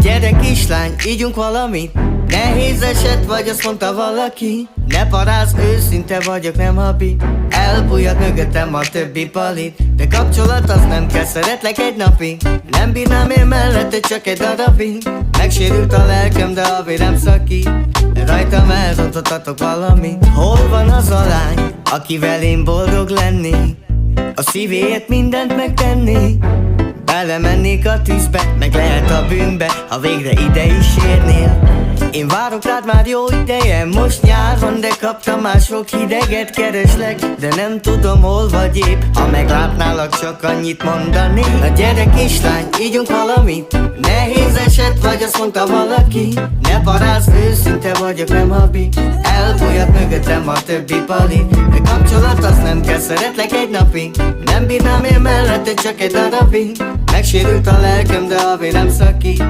gyere kislány, ígyunk valamit. Nehéz eset vagy, azt mondta valaki. Ne parázz, őszinte vagyok, nem habi. Elbújhat mögöttem a többi palit. De kapcsolat az nem kell, szeretlek egy napig. Nem bírnám én mellette csak egy darabig. Megsérült a lelkem, de a vérem szakít. Rajtam elrontottatok valamit. Hol van az a lány, akivel én boldog lennék? A szívéért mindent megtenni. Belemennék a tűzbe, meg lehet a bűnbe, ha végre ide is érnél. Én várok rád már jó ideje, most nyár van, de kaptam már sok hideget, kereslek, de nem tudom hol vagy épp. Ha meglátnálak, csak annyit mondani. Na gyere kislány, ígyunk valamit. Nehéz eset vagy, azt mondta valaki. Ne parázz, őszinte vagyok, nem habi. Elbújhat mögöttem a többi palit. De kapcsolat az nem kell, szeretlek egy napig. Nem bírnám én mellette csak egy darabig. Megsérült a lelkem, de a vérem szakít.